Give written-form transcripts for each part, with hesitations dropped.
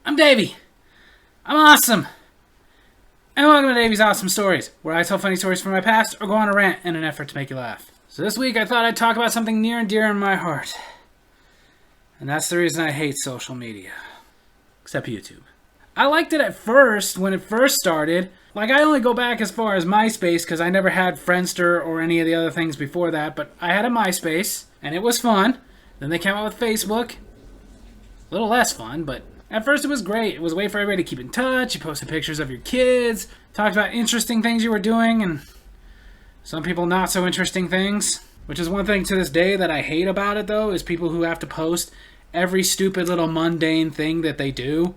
I'm Davy. I'm awesome. And welcome to Davy's Awesome Stories, where I tell funny stories from my past or go on a rant in an effort to make you laugh. So this week I thought I'd talk about something near and dear in my heart. And that's the reason I hate social media. Except YouTube. I liked it at first, when it first started. Like, I only go back as far as MySpace because I never had Friendster or any of the other things before that. But I had a MySpace, and it was fun. Then they came out with Facebook. A little less fun, but at first it was great. It was a way for everybody to keep in touch. You posted pictures of your kids, talked about interesting things you were doing, and some people not so interesting things. Which is one thing to this day that I hate about it, though, is people who have to post every stupid little mundane thing that they do.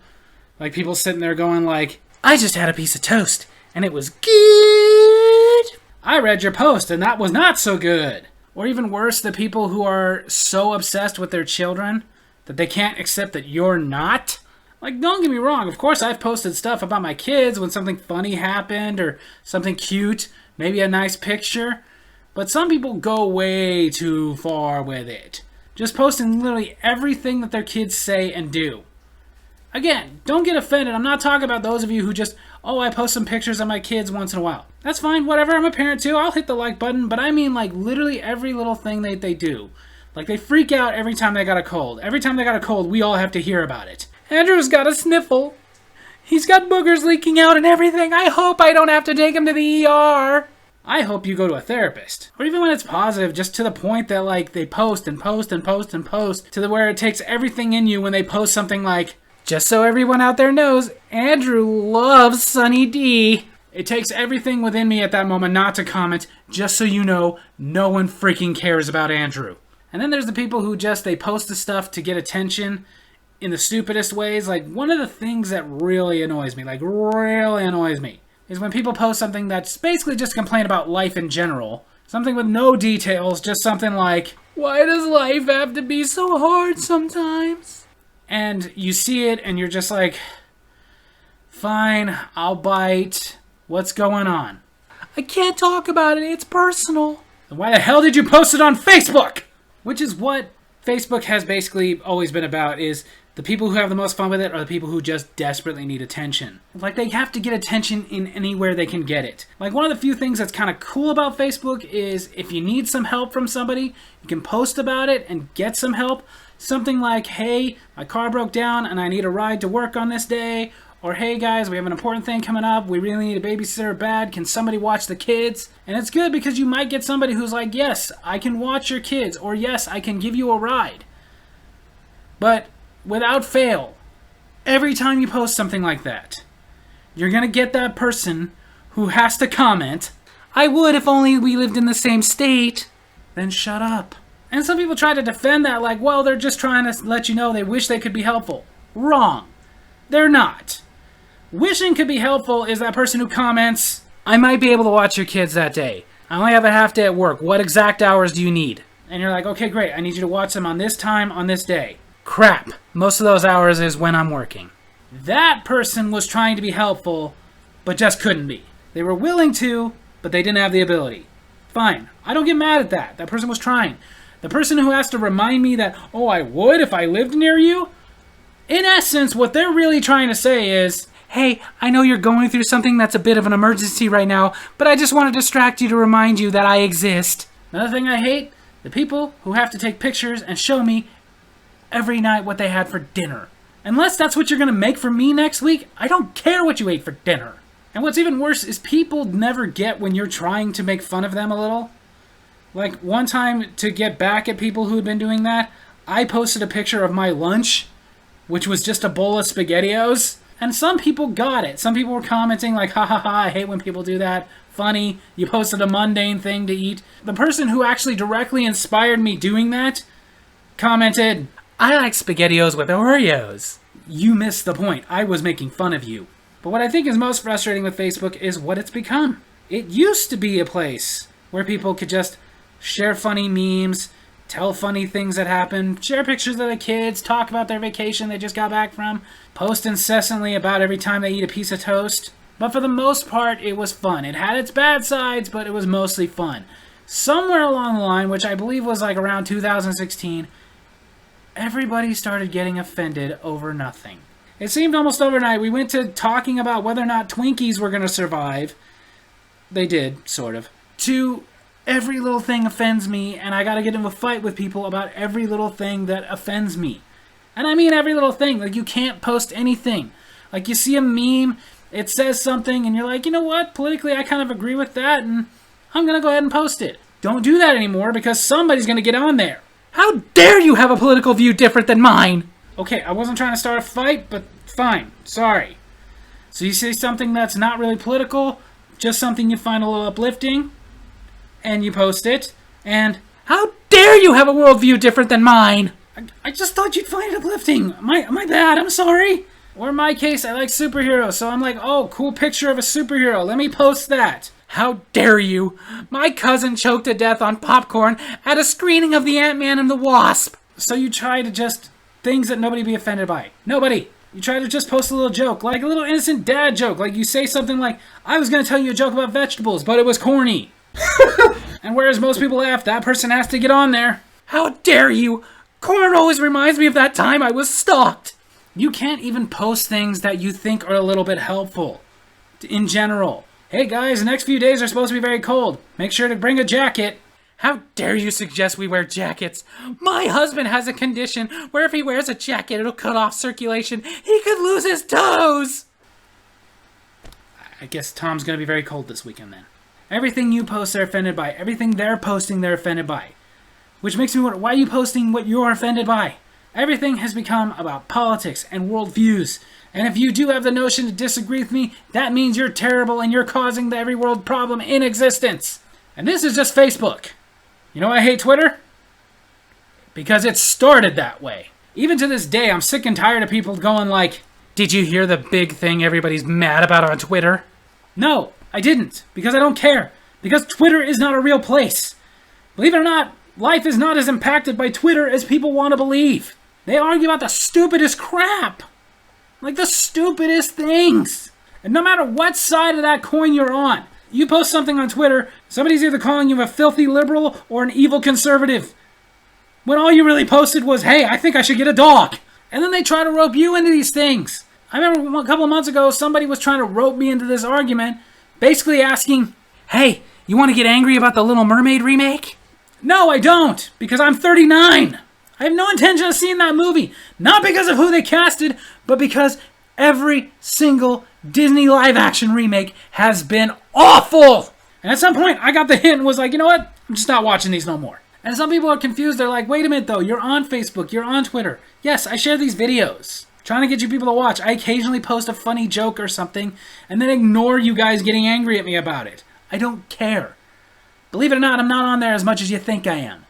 Like people sitting there going like, I just had a piece of toast, and it was good. I read your post, and that was not so good. Or even worse, the people who are so obsessed with their children that they can't accept that you're not. Like, don't get me wrong, of course I've posted stuff about my kids when something funny happened or something cute, maybe a nice picture. But some people go way too far with it. Just posting literally everything that their kids say and do. Again, don't get offended. I'm not talking about those of you who just, I post some pictures of my kids once in a while. That's fine, whatever, I'm a parent too, I'll hit the like button. But I mean like literally every little thing that they do. Like they freak out every time they got a cold. Every time they got a cold, we all have to hear about it. Andrew's got a sniffle. He's got boogers leaking out and everything. I hope I don't have to take him to the ER. I hope you go to a therapist. Or even when it's positive, just to the point that like they post and post and post and post to the where it takes everything in you when they post something like, just so everyone out there knows, Andrew loves Sunny D. It takes everything within me at that moment not to comment, just so you know, no one freaking cares about Andrew. And then there's the people who just, they post the stuff to get attention in the stupidest ways. Like, one of the things that really annoys me, is when people post something that's basically just a complaint about life in general. Something with no details, just something like, why does life have to be so hard sometimes? And you see it and you're just like, fine, I'll bite. What's going on? I can't talk about it, it's personal. Then why the hell did you post it on Facebook? Which is what Facebook has basically always been about, is the people who have the most fun with it are the people who just desperately need attention. Like, they have to get attention in anywhere they can get it. Like, one of the few things that's kind of cool about Facebook is if you need some help from somebody, you can post about it and get some help. Something like, hey, my car broke down and I need a ride to work on this day. Or, hey guys, we have an important thing coming up. We really need a babysitter bad. Can somebody watch the kids? And it's good because you might get somebody who's like, yes, I can watch your kids. Or, yes, I can give you a ride. But without fail, every time you post something like that, you're going to get that person who has to comment, I would if only we lived in the same state. Then shut up. And some people try to defend that like, well, they're just trying to let you know they wish they could be helpful. Wrong. They're not. Wishing could be helpful is that person who comments, I might be able to watch your kids that day. I only have a half day at work. What exact hours do you need? And you're like, okay, great. I need you to watch them on this time, on this day. Crap. Most of those hours is when I'm working. That person was trying to be helpful, but just couldn't be. They were willing to, but they didn't have the ability. Fine. I don't get mad at that. That person was trying. The person who has to remind me that, I would if I lived near you? In essence, what they're really trying to say is, hey, I know you're going through something that's a bit of an emergency right now, but I just want to distract you to remind you that I exist. Another thing I hate, the people who have to take pictures and show me every night what they had for dinner. Unless that's what you're going to make for me next week, I don't care what you ate for dinner. And what's even worse is people never get when you're trying to make fun of them a little. Like, one time, to get back at people who had been doing that, I posted a picture of my lunch, which was just a bowl of SpaghettiOs. And some people got it. Some people were commenting like, ha ha ha, I hate when people do that. Funny, you posted a mundane thing to eat. The person who actually directly inspired me doing that commented, I like SpaghettiOs with Oreos. You missed the point. I was making fun of you. But what I think is most frustrating with Facebook is what it's become. It used to be a place where people could just share funny memes, tell funny things that happened, share pictures of the kids, talk about their vacation they just got back from, post incessantly about every time they eat a piece of toast. But for the most part, it was fun. It had its bad sides, but it was mostly fun. Somewhere along the line, which I believe was like around 2016, everybody started getting offended over nothing. It seemed almost overnight. We went to talking about whether or not Twinkies were going to survive. They did, sort of. To every little thing offends me, and I got to get into a fight with people about every little thing that offends me. And I mean every little thing. Like, you can't post anything. Like, you see a meme, it says something, and you're like, you know what? Politically, I kind of agree with that, and I'm going to go ahead and post it. Don't do that anymore, because somebody's going to get on there. How dare you have a political view different than mine? Okay, I wasn't trying to start a fight, but fine. Sorry. So you say something that's not really political, just something you find a little uplifting, and you post it, and how dare you have a worldview different than mine? I just thought you'd find it uplifting. My bad, I'm sorry. Or in my case, I like superheroes, so I'm like, oh, cool picture of a superhero. Let me post that. How dare you? My cousin choked to death on popcorn at a screening of the Ant-Man and the Wasp. So you try to just things that nobody be offended by. Nobody. You try to just post a little joke, like a little innocent dad joke. Like you say something like, I was going to tell you a joke about vegetables, but it was corny. And whereas most people laugh, that person has to get on there. How dare you? Corn always reminds me of that time I was stalked. You can't even post things that you think are a little bit helpful in general. Hey guys, the next few days are supposed to be very cold. Make sure to bring a jacket. How dare you suggest we wear jackets? My husband has a condition where if he wears a jacket, it'll cut off circulation. He could lose his toes. I guess Tom's going to be very cold this weekend then. Everything you post, they're offended by. Everything they're posting, they're offended by. Which makes me wonder, why are you posting what you're offended by? Everything has become about politics and worldviews. And if you do have the notion to disagree with me, that means you're terrible and you're causing the every world problem in existence. And this is just Facebook. You know why I hate Twitter? Because it started that way. Even to this day, I'm sick and tired of people going like, did you hear the big thing everybody's mad about on Twitter? No, I didn't. Because I don't care. Because Twitter is not a real place. Believe it or not, life is not as impacted by Twitter as people want to believe. They argue about the stupidest crap. Like the stupidest things. And no matter what side of that coin you're on, you post something on Twitter, somebody's either calling you a filthy liberal or an evil conservative. When all you really posted was, hey, I think I should get a dog. And then they try to rope you into these things. I remember a couple of months ago, somebody was trying to rope me into this argument, basically asking, hey, you want to get angry about the Little Mermaid remake? No, I don't, because I'm 39. I have no intention of seeing that movie. Not because of who they casted, but because every single Disney live-action remake has been awful. And at some point, I got the hint and was like, you know what? I'm just not watching these no more. And some people are confused. They're like, wait a minute, though. You're on Facebook. You're on Twitter. Yes, I share these videos. Trying to get you people to watch. I occasionally post a funny joke or something and then ignore you guys getting angry at me about it. I don't care. Believe it or not, I'm not on there as much as you think I am.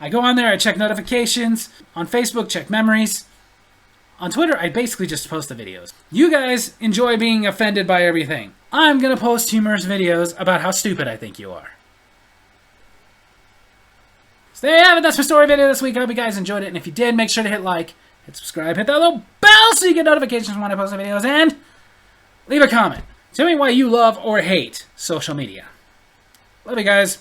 I go on there, I check notifications. On Facebook, check memories. On Twitter, I basically just post the videos. You guys enjoy being offended by everything. I'm going to post humorous videos about how stupid I think you are. So there you have it. That's my story video this week. I hope you guys enjoyed it. And if you did, make sure to hit like, hit subscribe, hit that little bell so you get notifications when I post the videos. And leave a comment. Tell me why you love or hate social media. Love you guys.